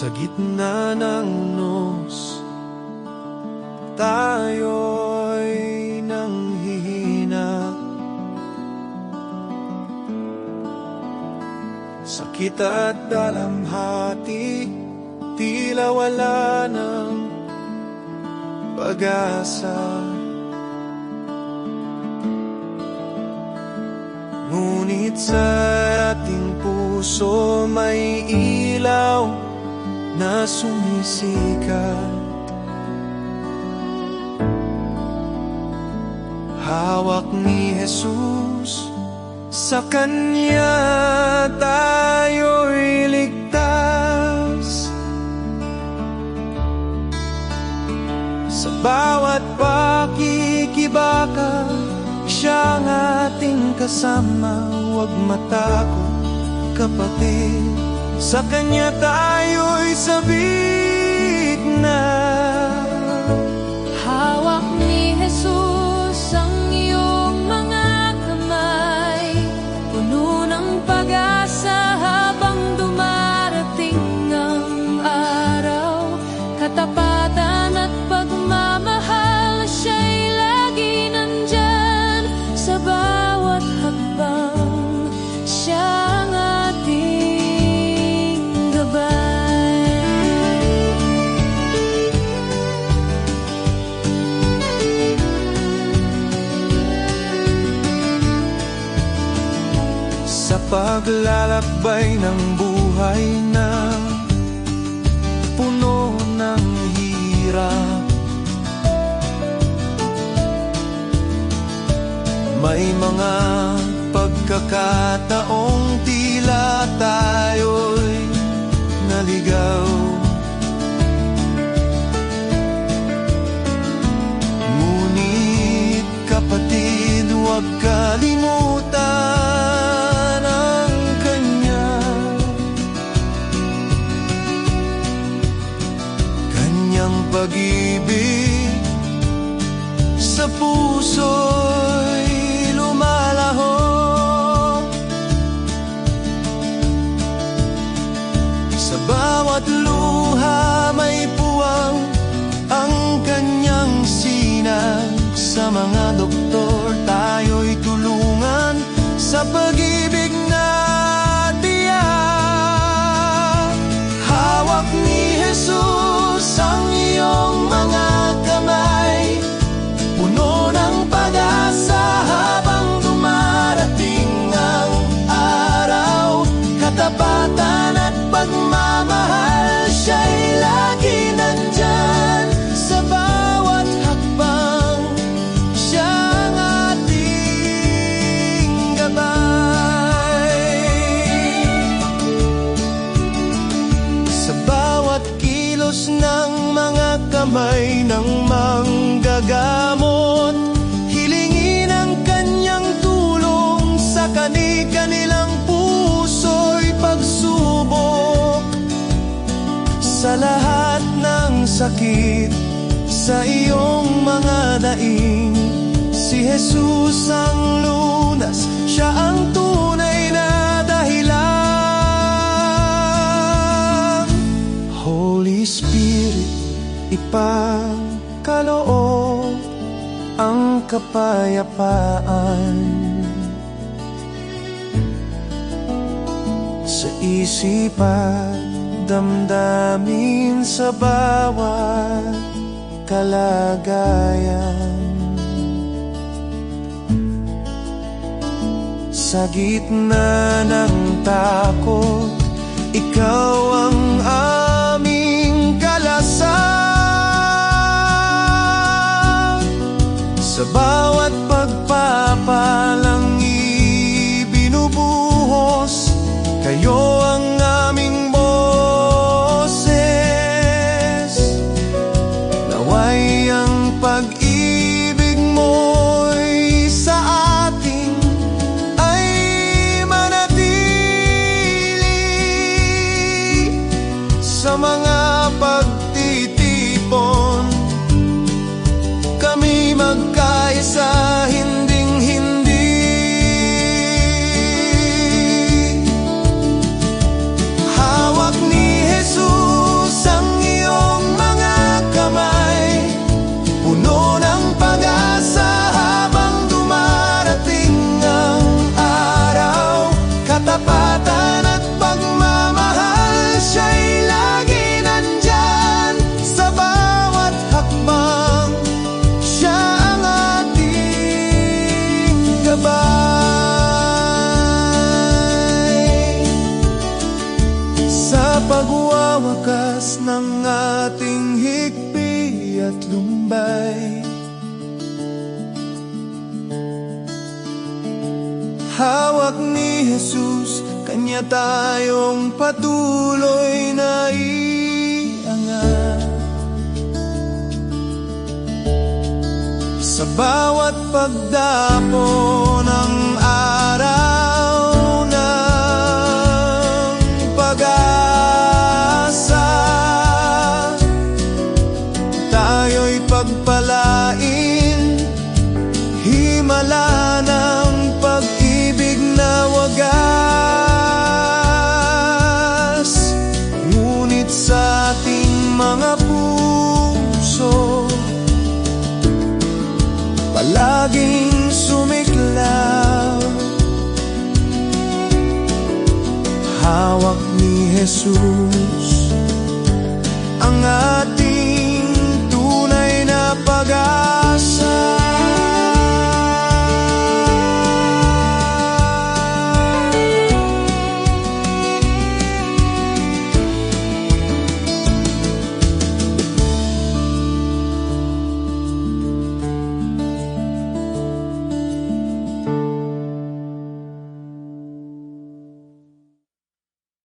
Sa gitna ng nos, tayo'y nanghihina. Sakit at dalamhati, tila wala ng pag-asa. Ngunit sa ating puso may ilaw na sumisikat. Hawak ni Jesus, sa Kanya tayo'y ligtas. Sa bawat pakikibaka, Siyang ating kasama. Huwag matakot, kapatid, sa Kanya tayo'y sabik na. Hawak ni Jesus ang iyong mga kamay, puno ng pag-asa habang dumarating ang araw. Katapatan at pagmamahal, Siya'y lagi nandyan sa bawat hakbang. Siya ang ating gabay. Sa paglalakbay ng buhay na puno ng hirap, may mga pagkakataong tila tayo'y naligaw. Ngunit kapatid, huwag kalimutan ang Kanya. Kanyang pag-ibig sa puso'y lumalaho. Sa bawat luha may puwang ang Kanyang sinag. Sa mga doktor tayo'y tulungan sa pag-ibig na tiyak. Hawak ni Jesus ang iyong mga kamay, puno ng pag-asa habang dumarating ang araw. Katapatan at pagmamahal, Siya'y lagi nandyan sa bawat hakbang. Siya ang ating gabay. Sa bawat kilos ng mga kamay ng manggagamot, hilingin ang Kanyang tulong. Sa kani-kanilang puso'y pagsubok. Sa lahat ng sakit, sa iyong mga daing, si Jesus ang lunas. Siya ang tunay na dahilan. Holy Spirit, ipagkaloob ang kapayapaan sa isip at damdamin, sa bawat kalagayan. Sa gitna ng takot, Ikaw ang aming kalasan. Sa bawat pagpapalang ibinubuhos, Kayo ang aming boses. Naway ang pag-ibig mo'y sa ating ay manatili. Sa mga pagtitipon, kami magkaisa, hinding-hindi. Hawak ni Jesus lumbay. Hawak ni Jesus, Kanya tayong patuloy na iangat. Sa bawat pagdapo ng araw ng pag-asa, tayo'y pagpalain, himala ng pag-ibig na wagas. Ngunit sa ating mga puso, palaging sumiklab hawak ni Jesus.